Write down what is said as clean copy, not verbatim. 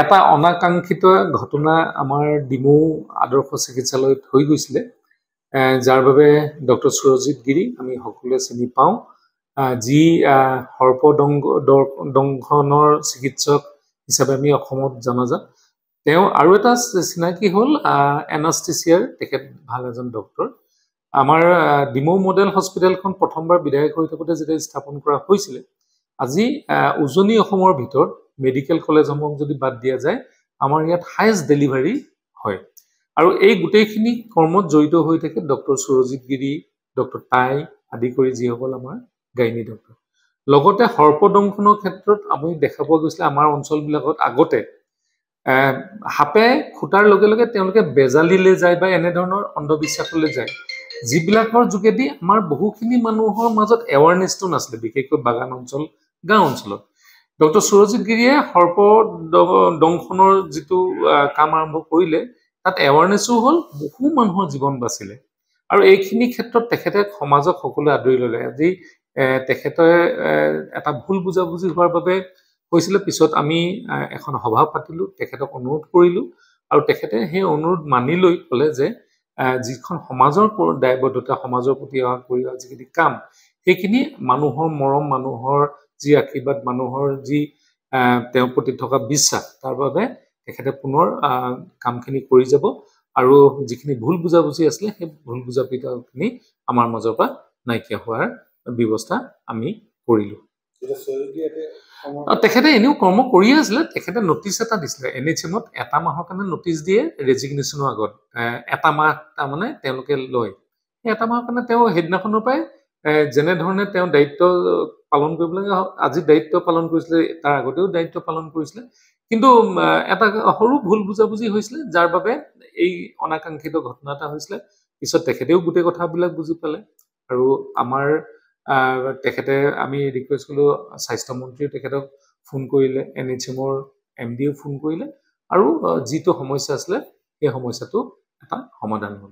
এটা অনাকাংক্ষিত ঘটনা আমাৰ ডিমৌ আদৰ্শ চিকিৎসালয়ত হৈ গৈছিলে, যাৰ বাবে ডক্টৰ সুৰজিত গিৰি আমি সকলোৱে চিনি পাওঁ, যি সৰ্পদংশনৰ চিকিৎসক হিচাপে আমি অসমত জনাজাত। তেওঁ আৰু এটা চিনাকি হ'ল এনাষ্টেচিয়াৰ, তেখেত ভাল এজন ডক্টৰ। আমাৰ ডিমৌ মডেল হস্পিটেলখন প্ৰথমবাৰ বিধায়ক হৈ থাকোঁতে যেতিয়া স্থাপন কৰা হৈছিলে, আজি উজনি অসমৰ ভিতৰত মেডিকেল কলেজসমূহক যদি বাদ দিয়া যায়, আমাৰ ইয়াত হায়েষ্ট ডেলিভাৰী হয়। আৰু এই গোটেইখিনি কৰ্মত জড়িত হৈ থাকে ডক্টৰ সুৰজিত গিৰি, ডক্টৰ টাই আদি কৰি যিসকল আমাৰ গাইনী ডক্টৰ। লগতে সৰ্পদংশনৰ ক্ষেত্ৰত আমি দেখা পোৱা গৈছিলে আমাৰ অঞ্চলবিলাকত আগতে সাপে খুটাৰ লগে লগে তেওঁলোকে বেজালিলৈ যায় বা এনেধৰণৰ অন্ধবিশ্বাসলৈ যায়, যিবিলাকৰ যোগেদি আমাৰ বহুখিনি মানুহৰ মাজত এৱাৰনেছটো নাছিলে, বিশেষকৈ বাগান অঞ্চল, গাঁও অঞ্চলত। ডক্টৰ সুৰজিত গিৰিয়ে সৰ্পদংশনৰ যিটো কাম আৰম্ভ কৰিলে, তাত এৱাৰনেছো হ'ল, বহু মানুহৰ জীৱন বাচিলে। আৰু এইখিনি ক্ষেত্ৰত তেখেতে সমাজক সকলোৱে আদৰি ল'লে। আজি তেখেতে এটা ভুল বুজাবুজি হোৱাৰ বাবে হৈছিলে, পিছত আমি এখন সভা পাতিলোঁ, তেখেতক অনুৰোধ কৰিলোঁ, আৰু তেখেতে সেই অনুৰোধ মানি লৈ ক'লে যে যিখন সমাজৰ দায়বদ্ধতা, সমাজৰ প্ৰতি কৰি যিখিনি কাম, সেইখিনি মানুহৰ মৰম, মানুহৰ যি আশীৰ্বাদ, মানুহৰ যি তেওঁৰ প্ৰতি থকা বিশ্বাস, তাৰ বাবে তেখেতে পুনৰ কামখিনি কৰি যাব। আৰু যিখিনি ভুল বুজাবুজি আছিলে, সেই ভুল বুজাবুজিখিনি আমাৰ মাজৰ পৰা নাইকিয়া হোৱাৰ ব্যৱস্থা আমি কৰিলোঁ। তেখেতে এনেও কৰ্ম কৰিয়ে আছিলে। তেখেতে নটিচ এটা দিছিলে NHM-ত, এটা মাহৰ কাৰণে নটিচ দিয়ে ৰেজিগনেশ্যনৰ আগত। এটা মাহ তাৰমানে তেওঁলোকে লয়। সেই এটা মাহৰ কাৰণে তেওঁ সেইদিনাখনৰ পৰাই যেনেধৰণে তেওঁ দায়িত্ব পালন কৰিব লাগে, আজি দায়িত্ব পালন কৰিছিলে, তাৰ আগতেও দায়িত্ব পালন কৰিছিলে। কিন্তু এটা সৰু ভুল বুজাবুজি হৈছিলে, যাৰ বাবে এই অনাকাংক্ষিত ঘটনা এটা হৈছিলে। পিছত তেখেতেও গোটেই কথাবিলাক বুজি পালে, আৰু আমাৰ তেখেতে আমি ৰিকুৱেষ্ট কৰিলোঁ, স্বাস্থ্যমন্ত্ৰীয়ে তেখেতক ফোন কৰিলে, NHM-ৰ MD-য়েও ফোন কৰিলে, আৰু যিটো সমস্যা আছিলে সেই সমস্যাটো এটা সমাধান হ'ল।